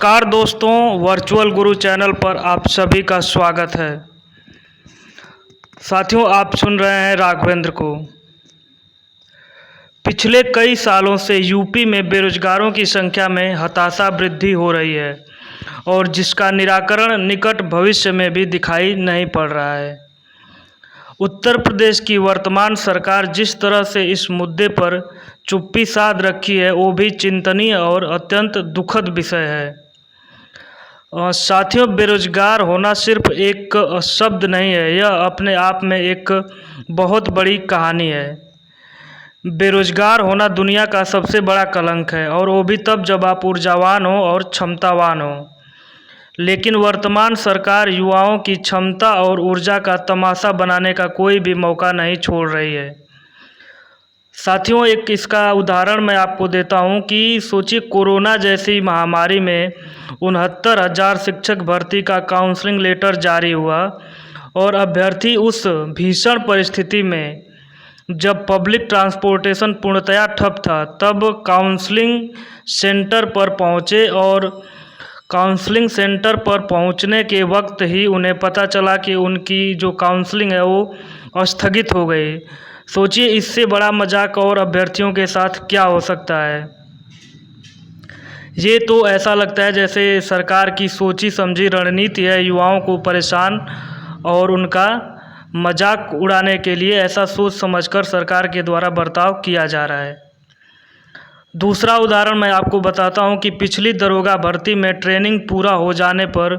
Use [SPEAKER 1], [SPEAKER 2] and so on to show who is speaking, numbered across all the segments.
[SPEAKER 1] नमस्कार दोस्तों, वर्चुअल गुरु चैनल पर आप सभी का स्वागत है। साथियों, आप सुन रहे हैं राघवेंद्र को। पिछले कई सालों से यूपी में बेरोजगारों की संख्या में हताशा वृद्धि हो रही है और जिसका निराकरण निकट भविष्य में भी दिखाई नहीं पड़ रहा है। उत्तर प्रदेश की वर्तमान सरकार जिस तरह से इस मुद्दे पर चुप्पी साध रखी है, वो भी चिंतनीय और अत्यंत दुखद विषय है। साथियों, बेरोजगार होना सिर्फ एक शब्द नहीं है, यह अपने आप में एक बहुत बड़ी कहानी है। बेरोजगार होना दुनिया का सबसे बड़ा कलंक है, और वो भी तब जब आप ऊर्जावान हो और क्षमतावान हो। लेकिन वर्तमान सरकार युवाओं की क्षमता और ऊर्जा का तमाशा बनाने का कोई भी मौका नहीं छोड़ रही है। साथियों, एक इसका उदाहरण मैं आपको देता हूं कि सोचिए, कोरोना जैसी महामारी में 69,000 शिक्षक भर्ती का काउंसलिंग लेटर जारी हुआ, और अभ्यर्थी उस भीषण परिस्थिति में जब पब्लिक ट्रांसपोर्टेशन पूर्णतया ठप था, तब काउंसलिंग सेंटर पर पहुंचे, और काउंसलिंग सेंटर पर पहुंचने के वक्त ही उन्हें पता चला कि उनकी जो काउंसलिंग है वो स्थगित हो गई। सोचिए, इससे बड़ा मजाक और अभ्यर्थियों के साथ क्या हो सकता है। ये तो ऐसा लगता है जैसे सरकार की सोची समझी रणनीति है युवाओं को परेशान और उनका मजाक उड़ाने के लिए ऐसा सोच समझकर सरकार के द्वारा बर्ताव किया जा रहा है। दूसरा उदाहरण मैं आपको बताता हूं कि पिछली दरोगा भर्ती में ट्रेनिंग पूरा हो जाने पर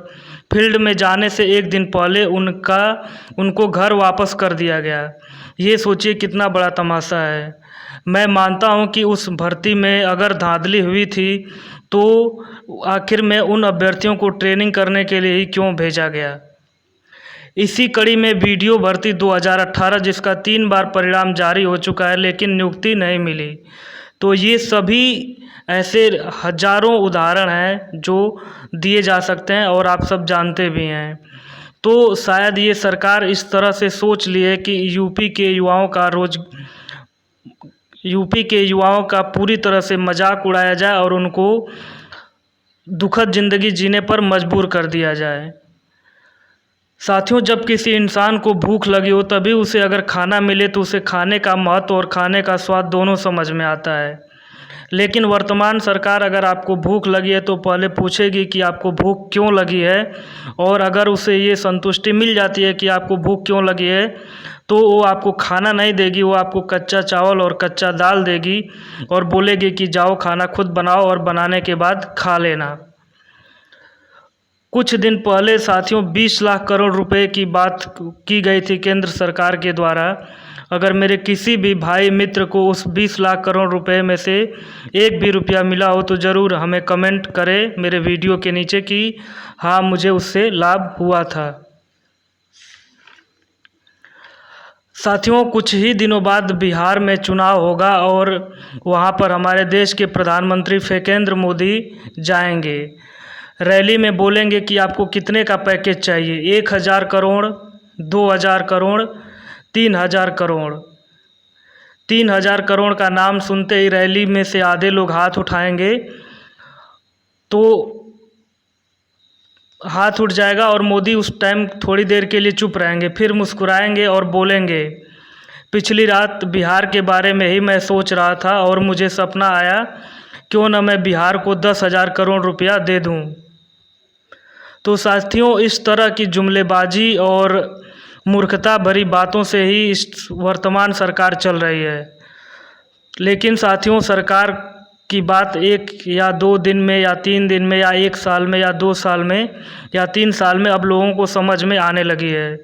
[SPEAKER 1] फील्ड में जाने से एक दिन पहले उनको घर वापस कर दिया गया। ये सोचिए कितना बड़ा तमाशा है। मैं मानता हूं कि उस भर्ती में अगर धांधली हुई थी तो आखिर में उन अभ्यर्थियों को ट्रेनिंग करने के लिए ही क्यों भेजा गया। इसी कड़ी में वीडियो भर्ती 2018 जिसका 3 बार परिणाम जारी हो चुका है, लेकिन नियुक्ति नहीं मिली। तो ये सभी ऐसे हजारों उदाहरण हैं जो दिए जा सकते हैं और आप सब जानते भी हैं। तो शायद ये सरकार इस तरह से सोच ली है कि यूपी के युवाओं का पूरी तरह से मजाक उड़ाया जाए और उनको दुखद ज़िंदगी जीने पर मजबूर कर दिया जाए। साथियों, जब किसी इंसान को भूख लगी हो तभी उसे अगर खाना मिले तो उसे खाने का महत्व और खाने का स्वाद दोनों समझ में आता है। लेकिन वर्तमान सरकार अगर आपको भूख लगी है तो पहले पूछेगी कि आपको भूख क्यों लगी है, और अगर उसे ये संतुष्टि मिल जाती है कि आपको भूख क्यों लगी है तो वो आपको खाना नहीं देगी, वो आपको कच्चा चावल और कच्चा दाल देगी और बोलेगी कि जाओ खाना खुद बनाओ और बनाने के बाद खा लेना। कुछ दिन पहले साथियों 20 लाख करोड़ रुपए की बात की गई थी केंद्र सरकार के द्वारा। अगर मेरे किसी भी भाई मित्र को उस 20 लाख करोड़ रुपए में से एक भी रुपया मिला हो तो ज़रूर हमें कमेंट करें मेरे वीडियो के नीचे कि हाँ, मुझे उससे लाभ हुआ था। साथियों, कुछ ही दिनों बाद बिहार में चुनाव होगा और वहाँ पर हमारे देश के प्रधानमंत्री नरेंद्र मोदी जाएंगे। रैली में बोलेंगे कि आपको कितने का पैकेज चाहिए, 1,000 करोड़, 2,000 करोड़, 3,000 करोड़। 3,000 करोड़ का नाम सुनते ही रैली में से आधे लोग हाथ उठाएंगे, तो हाथ उठ जाएगा और मोदी उस टाइम थोड़ी देर के लिए चुप रहेंगे, फिर मुस्कुराएंगे और बोलेंगे, पिछली रात बिहार के बारे में ही मैं सोच रहा था और मुझे सपना आया, क्यों न मैं बिहार को 10,000 करोड़ रुपया दे दूं। तो साथियों, इस तरह की जुमलेबाजी और मूर्खता भरी बातों से ही इस वर्तमान सरकार चल रही है। लेकिन साथियों, सरकार की बात 1 या 2 दिन में या 3 दिन में या 1 साल में या 2 साल में या 3 साल में अब लोगों को समझ में आने लगी है।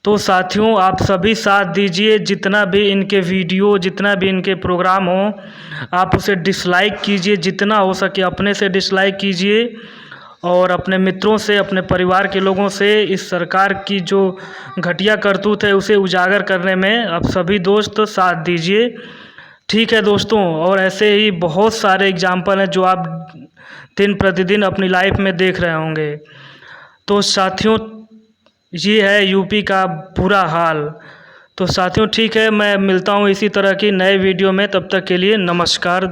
[SPEAKER 1] तो साथियों, आप सभी साथ दीजिए, जितना भी इनके वीडियो, जितना भी इनके प्रोग्राम हो, आप उसे डिसलाइक कीजिए, जितना हो सके अपने से डिसलाइक कीजिए और अपने मित्रों से, अपने परिवार के लोगों से इस सरकार की जो घटिया करतूत है उसे उजागर करने में आप सभी दोस्त साथ दीजिए। ठीक है दोस्तों, और ऐसे ही बहुत सारे एग्जाम्पल हैं जो आप दिन प्रतिदिन अपनी लाइफ में देख रहे होंगे। तो साथियों, ये है यूपी का बुरा हाल। तो साथियों, ठीक है, मैं मिलता हूँ इसी तरह की नए वीडियो में। तब तक के लिए नमस्कार।